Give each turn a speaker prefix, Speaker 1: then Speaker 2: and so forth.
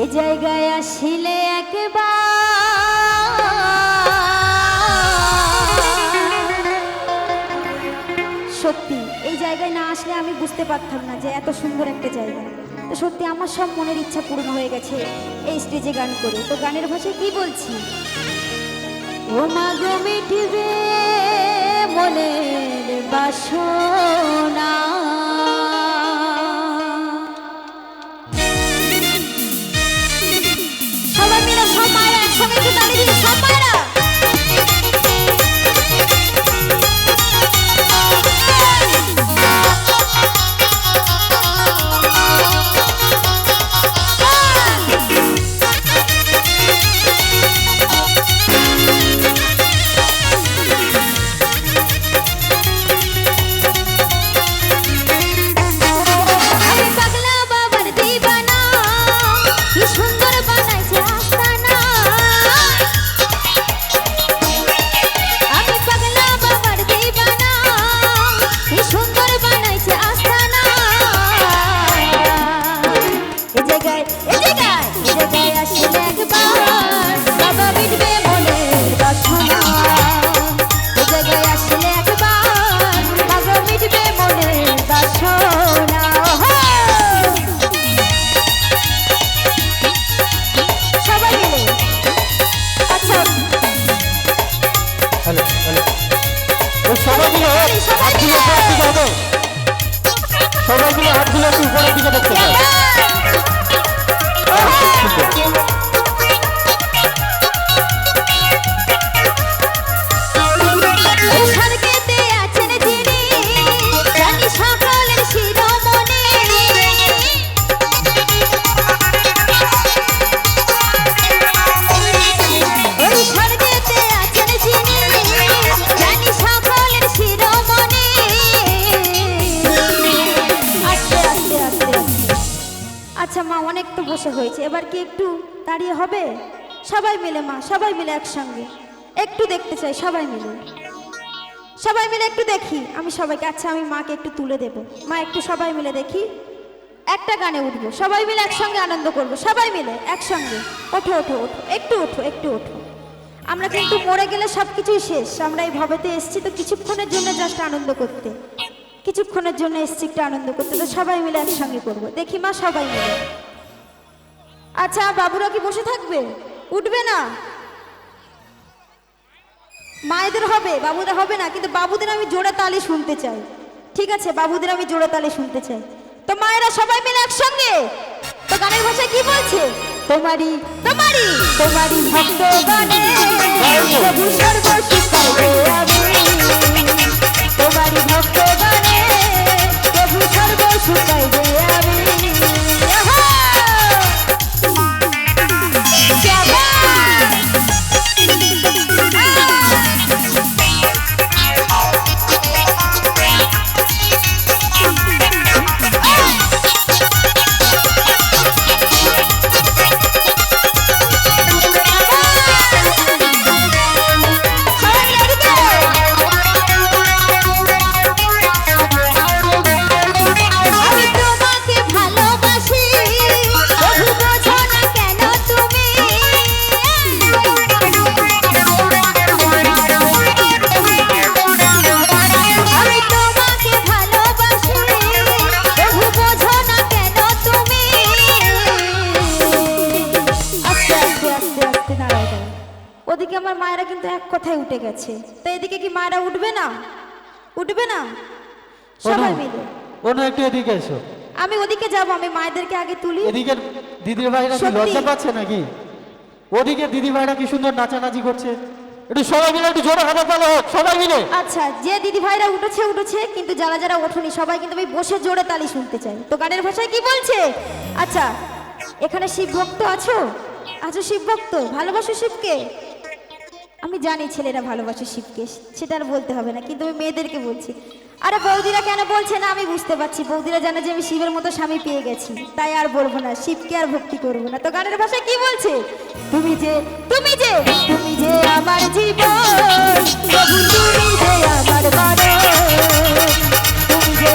Speaker 1: এ জায়গায় আসিলে একবার সত্যি এই জায়গায় না আসলে আমি বুঝতে পারতাম না যে এত সুন্দর একটা জায়গা। তো সত্যি আমার সব মনের ইচ্ছা পূর্ণ হয়ে গেছে এই স্টেজে গান করে। তো গানের ভাষায় কি বলছি, ও মা গো মিটবে মনের বাসনা, সবাই মিলে সব মায়েরা একসঙ্গে একটু তালি দিন, সব মায়েরা।
Speaker 2: সবাইগুলো হাতগুলো একটু উপরের দিকে দেখতে পাই।
Speaker 1: আচ্ছা মা, অনেক তো বসে হয়েছে, এবার কি একটু দাঁড়িয়ে হবে? সবাই মিলে মা, সবাই মিলে একসঙ্গে একটু দেখতে চাই, সবাই মিলে, সবাই মিলে একটু দেখি আমি সবাইকে। আচ্ছা আমি মাকে একটু তুলে দেব, মা একটু সবাই মিলে দেখি, একটা গানে উঠবো, সবাই মিলে একসঙ্গে আনন্দ করবো, সবাই মিলে একসঙ্গে। ওঠো ওঠো ওঠো, একটু ওঠো একটু ওঠো। আমরা কিন্তু মরে গেলে সব কিছুই শেষ, আমরা এই ভবেতে এসছি তো কিছুক্ষণের জন্য জাস্ট আনন্দ করতে, কিছুক্ষণের জন্য এসছি একটু আনন্দ করতে। তো সবাই মিলে একসঙ্গে করবো, দেখি মা সবাই মিলে। আচ্ছা বাবুরা কি বসে থাকবে, উঠবে না? মায়েদের হবে, বাবুদের হবে না, কিন্তু বাবুদের আমি জোরে তালি শুনতে চাই। ঠিক আছে, বাবুদের আমি জোরে তালি শুনতে চাই। তো মায়েরা সবাই মিলে একসঙ্গে। তো গানের ভাষায় কি বলছে, তোমারি তোমারি তোমারি ভক্ত গানে প্রভু সর্বসুখ পাইবে আমি, তোমারি ভক্ত গানে প্রভু সর্বসুখ পাইবে আমি। ওদিকে আমার মায়েরা কিন্তু এক কথায় উঠে গেছে, তো এদিকে কি মায়েরা উঠবে না? উঠবে না? সবাই মিলে
Speaker 2: ওনো একটু এদিকে এসো।
Speaker 1: আমি ওদিকে যাব, আমি মায়েদেরকে আগে তুলি।
Speaker 2: এদিকে দিদির ভাইরা কি লজ্জা পাচ্ছে নাকি? ওদিকে দিদি ভাইরা কি সুন্দর নাচানাচি করছে, একটু সবাই মিলে একটু জোরে হাতে তালে হোক সবাই মিলে।
Speaker 1: আচ্ছা যে দিদি ভাইরা উঠেছে উঠেছে, কিন্তু যারা যারা ওঠেনি সবাই কিন্তু আমি বসে জোরে তালি শুনতে চাই। তো গানের ভাষায় কি বলছে? আচ্ছা এখানে শিব ভক্ত আছো? আছো শিব ভক্ত? ভালোবাসো শিবকে? আমি জানি ছেলেরা ভালোবাসে শিবকে, সেটা আর বলতে হবে না, কিন্তু আমি মেয়েদেরকে বলছি। আরে বৌদিরা কেন বলছে না আমি বুঝতে পারছি, বৌদিরা জানে যে আমি শিবের মতো স্বামী পেয়ে গেছি, তাই আর বলবো না, শিবকে আর ভক্তি করবো না। তো গানের ভাষায় কি বলছে, তুমি যে তুমি যে তুমি যে আমার জীবন, প্রভু তুমি যে আমার বারো, তুমি যে